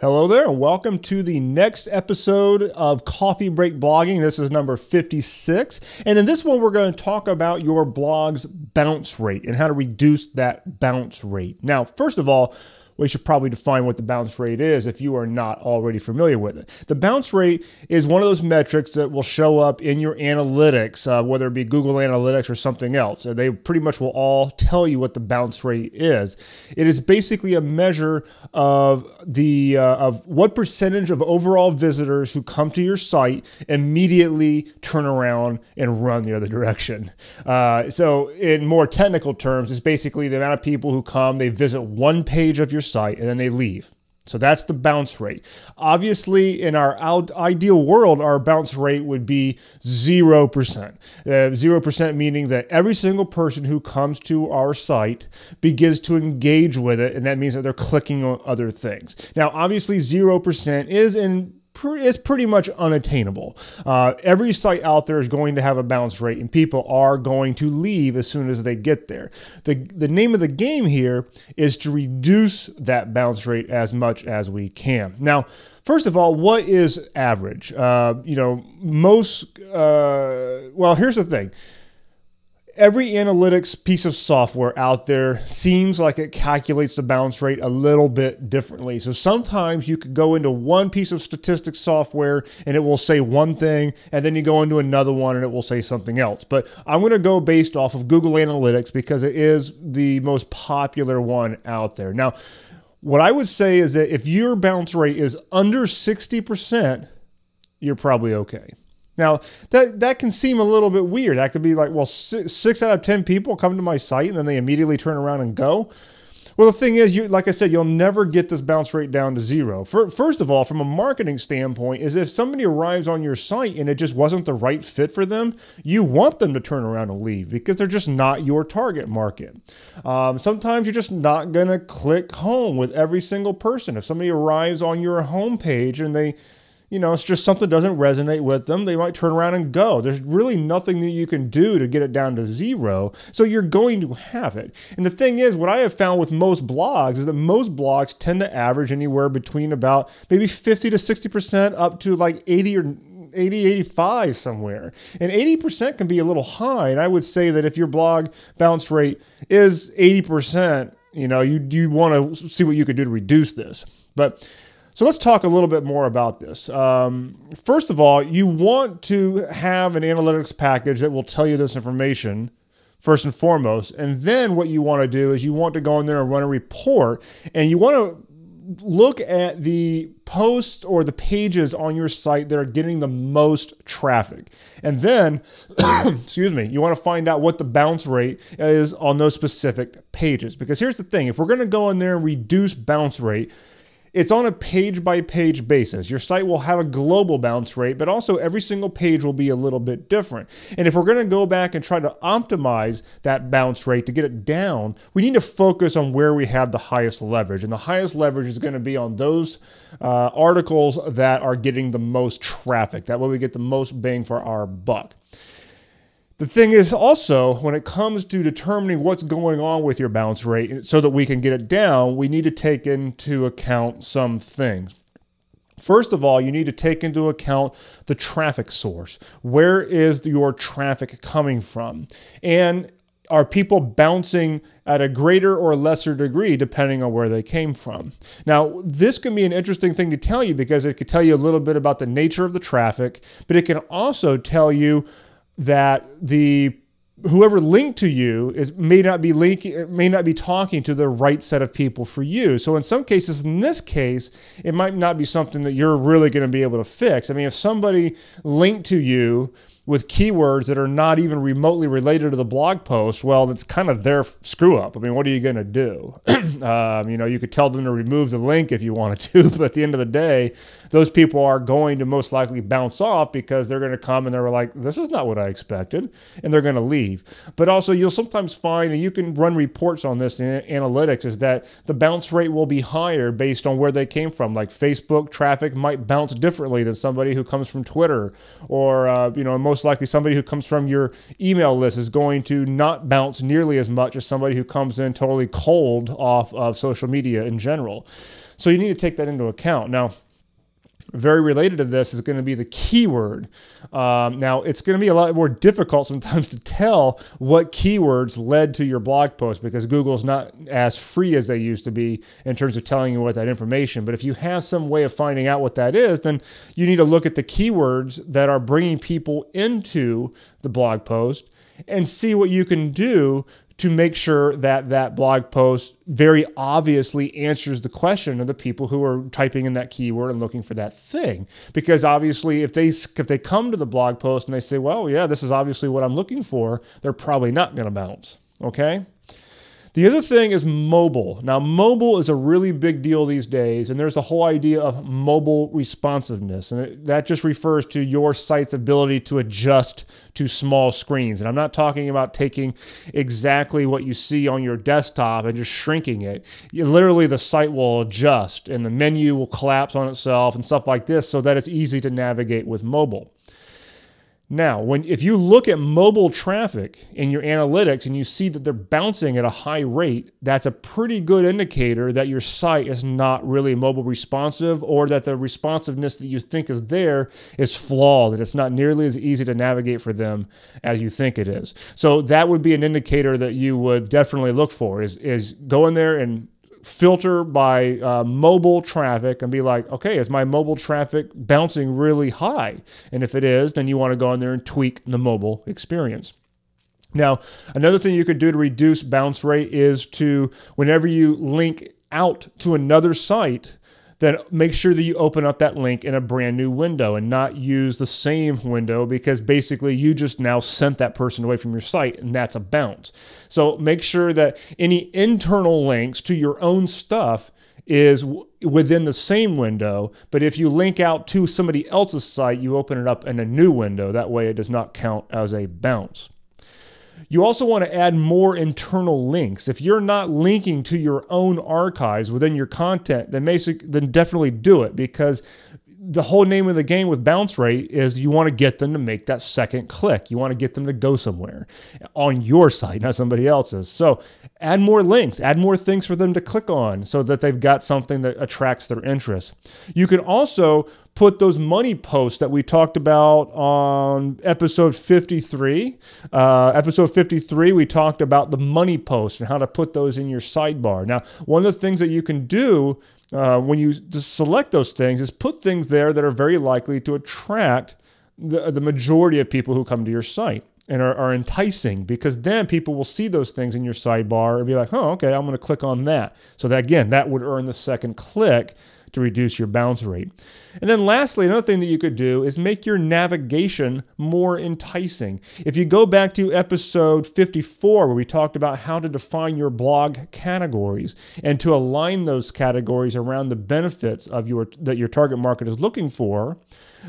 Hello there, and welcome to the next episode of Coffee Break Blogging. This is number 56, and in this one we're going to talk about your blog's bounce rate and how to reduce that bounce rate. Now, first of all, we should probably define what the bounce rate is if you are not already familiar with it. The bounce rate is one of those metrics that will show up in your analytics, whether it be Google Analytics or something else. They pretty much will all tell you what the bounce rate is. It is basically a measure of what percentage of overall visitors who come to your site immediately turn around and run the other direction. So in more technical terms, it's basically the amount of people who come, they visit one page of your site and then they leave. So that's the bounce rate. Obviously, in our ideal world, our bounce rate would be 0%. 0% meaning that every single person who comes to our site begins to engage with it, and that means that they're clicking on other things. Now, obviously, 0% is pretty much unattainable. Every site out there is going to have a bounce rate, and people are going to leave as soon as they get there. The name of the game here is to reduce that bounce rate as much as we can. Now, first of all, what is average? Well, here's the thing. Every analytics piece of software out there seems like it calculates the bounce rate a little bit differently. So sometimes you could go into one piece of statistics software and it will say one thing, and then you go into another one and it will say something else. But I'm going to go based off of Google Analytics because it is the most popular one out there. Now, what I would say is that if your bounce rate is under 60%, you're probably okay. Now, that can seem a little bit weird. That could be like, well, 6 out of 10 people come to my site and then they immediately turn around and go. Well, the thing is, like I said, you'll never get this bounce rate down to 0. First of all, from a marketing standpoint, is if somebody arrives on your site and it just wasn't the right fit for them, you want them to turn around and leave because they're just not your target market. Sometimes you're just not going to click home with every single person. If somebody arrives on your homepage and it's just something doesn't resonate with them, they might turn around and go. There's really nothing that you can do to get it down to 0, so you're going to have it. And the thing is, what I have found with most blogs is that most blogs tend to average anywhere between about maybe 50 to 60% up to like 80 or 85 somewhere. And 80% can be a little high. And I would say that if your blog bounce rate is 80%, you want to see what you could do to reduce this. So let's talk a little bit more about this. First of all, you want to have an analytics package that will tell you this information first and foremost. And then what you want to do is you want to go in there and run a report, and you want to look at the posts or the pages on your site that are getting the most traffic. And then, excuse me, you want to find out what the bounce rate is on those specific pages. Because here's the thing, if we're going to go in there and reduce bounce rate, it's on a page-by-page basis. Your site will have a global bounce rate, but also every single page will be a little bit different. And if we're going to go back and try to optimize that bounce rate to get it down, we need to focus on where we have the highest leverage. And the highest leverage is going to be on those articles that are getting the most traffic. That way we get the most bang for our buck. The thing is also, when it comes to determining what's going on with your bounce rate so that we can get it down, we need to take into account some things. First of all, you need to take into account the traffic source. Where is your traffic coming from? And are people bouncing at a greater or lesser degree depending on where they came from? Now, this can be an interesting thing to tell you because it could tell you a little bit about the nature of the traffic, but it can also tell you that whoever linked to you may not be talking to the right set of people for you. So in some cases, in this case, it might not be something that you're really going to be able to fix. I mean, if somebody linked to you with keywords that are not even remotely related to the blog post, well, that's kind of their screw up. I mean, what are you going to do? You could tell them to remove the link if you wanted to, but at the end of the day, those people are going to most likely bounce off because they're going to come and they're like, this is not what I expected, and they're going to leave. But also you'll sometimes find, and you can run reports on this in analytics, is that the bounce rate will be higher based on where they came from. Like Facebook traffic might bounce differently than somebody who comes from Twitter, or in most most likely somebody who comes from your email list is going to not bounce nearly as much as somebody who comes in totally cold off of social media in general. So you need to take that into account. Now, very related to this is going to be the keyword. Now, it's going to be a lot more difficult sometimes to tell what keywords led to your blog post because Google's not as free as they used to be in terms of telling you what that information. But if you have some way of finding out what that is, then you need to look at the keywords that are bringing people into the blog post and see what you can do to make sure that that blog post very obviously answers the question of the people who are typing in that keyword and looking for that thing. Because obviously if they come to the blog post and they say, well, yeah, this is obviously what I'm looking for, they're probably not going to bounce, okay? The other thing is mobile. Now, mobile is a really big deal these days, and there's a whole idea of mobile responsiveness, and that just refers to your site's ability to adjust to small screens. And I'm not talking about taking exactly what you see on your desktop and just shrinking it. Literally, the site will adjust, and the menu will collapse on itself and stuff like this so that it's easy to navigate with mobile. Now, if you look at mobile traffic in your analytics and you see that they're bouncing at a high rate, that's a pretty good indicator that your site is not really mobile responsive or that the responsiveness that you think is there is flawed, that it's not nearly as easy to navigate for them as you think it is. So that would be an indicator that you would definitely look for is go in there and filter by mobile traffic and be like, okay, is my mobile traffic bouncing really high? And if it is, then you want to go in there and tweak the mobile experience. Now, another thing you could do to reduce bounce rate is to, whenever you link out to another site, then make sure that you open up that link in a brand new window and not use the same window because basically you just now sent that person away from your site and that's a bounce. So make sure that any internal links to your own stuff is within the same window, but if you link out to somebody else's site, you open it up in a new window. That way it does not count as a bounce. You also want to add more internal links. If you're not linking to your own archives within your content, then definitely do it because the whole name of the game with bounce rate is you want to get them to make that second click. You want to get them to go somewhere on your site, not somebody else's. So add more links, add more things for them to click on so that they've got something that attracts their interest. You can also put those money posts that we talked about on episode 53. Episode 53, we talked about the money posts and how to put those in your sidebar. Now, one of the things that you can do when you just select those things is put things there that are very likely to attract the majority of people who come to your site and are enticing, because then people will see those things in your sidebar and be like, oh, okay, I'm going to click on that. So that, again, that would earn the second click to reduce your bounce rate. And then lastly, another thing that you could do is make your navigation more enticing. If you go back to episode 54, where we talked about how to define your blog categories and to align those categories around the benefits of that your target market is looking for,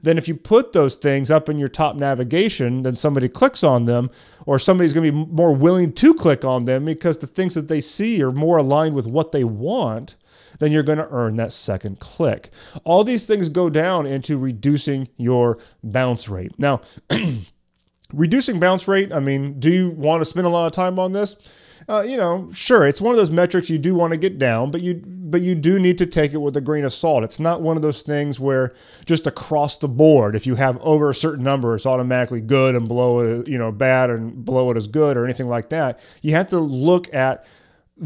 then if you put those things up in your top navigation, then somebody clicks on them, or somebody's going to be more willing to click on them because the things that they see are more aligned with what they want, then you're going to earn that second click. All these things go down into reducing your bounce rate. Now, reducing bounce rate, I mean, do you want to spend a lot of time on this? Sure, it's one of those metrics you do want to get down, but you do need to take it with a grain of salt. It's not one of those things where just across the board, if you have over a certain number, it's automatically good and below it, bad and below it is good or anything like that. You have to look at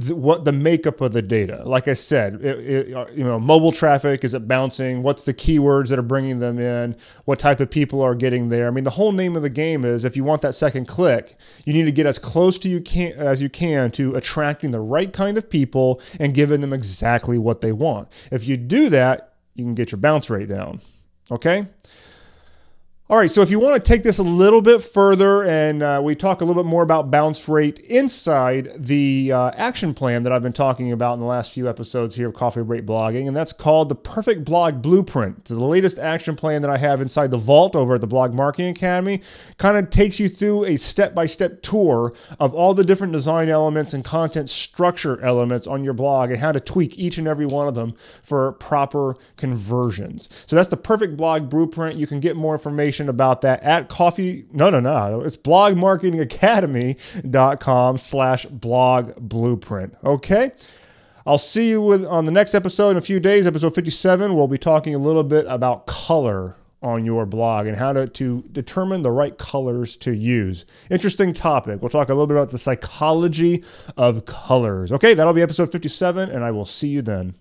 what the makeup of the data. Like I said, mobile traffic, is it bouncing? What's the keywords that are bringing them in? What type of people are getting there? I mean, the whole name of the game is if you want that second click, you need to get as close to as you can to attracting the right kind of people and giving them exactly what they want. If you do that, you can get your bounce rate down. Okay? All right, so if you want to take this a little bit further and we talk a little bit more about bounce rate inside the action plan that I've been talking about in the last few episodes here of Coffee Break Blogging, and that's called the Perfect Blog Blueprint. It's the latest action plan that I have inside the vault over at the Blog Marketing Academy. Kind of takes you through a step-by-step tour of all the different design elements and content structure elements on your blog and how to tweak each and every one of them for proper conversions. So that's the Perfect Blog Blueprint. You can get more information information about that at it's blogmarketingacademy.com/blog blueprint. Okay. I'll see you on the next episode in a few days, episode 57. We'll be talking a little bit about color on your blog and how to determine the right colors to use. Interesting topic. We'll talk a little bit about the psychology of colors. Okay, that'll be episode 57, and I will see you then.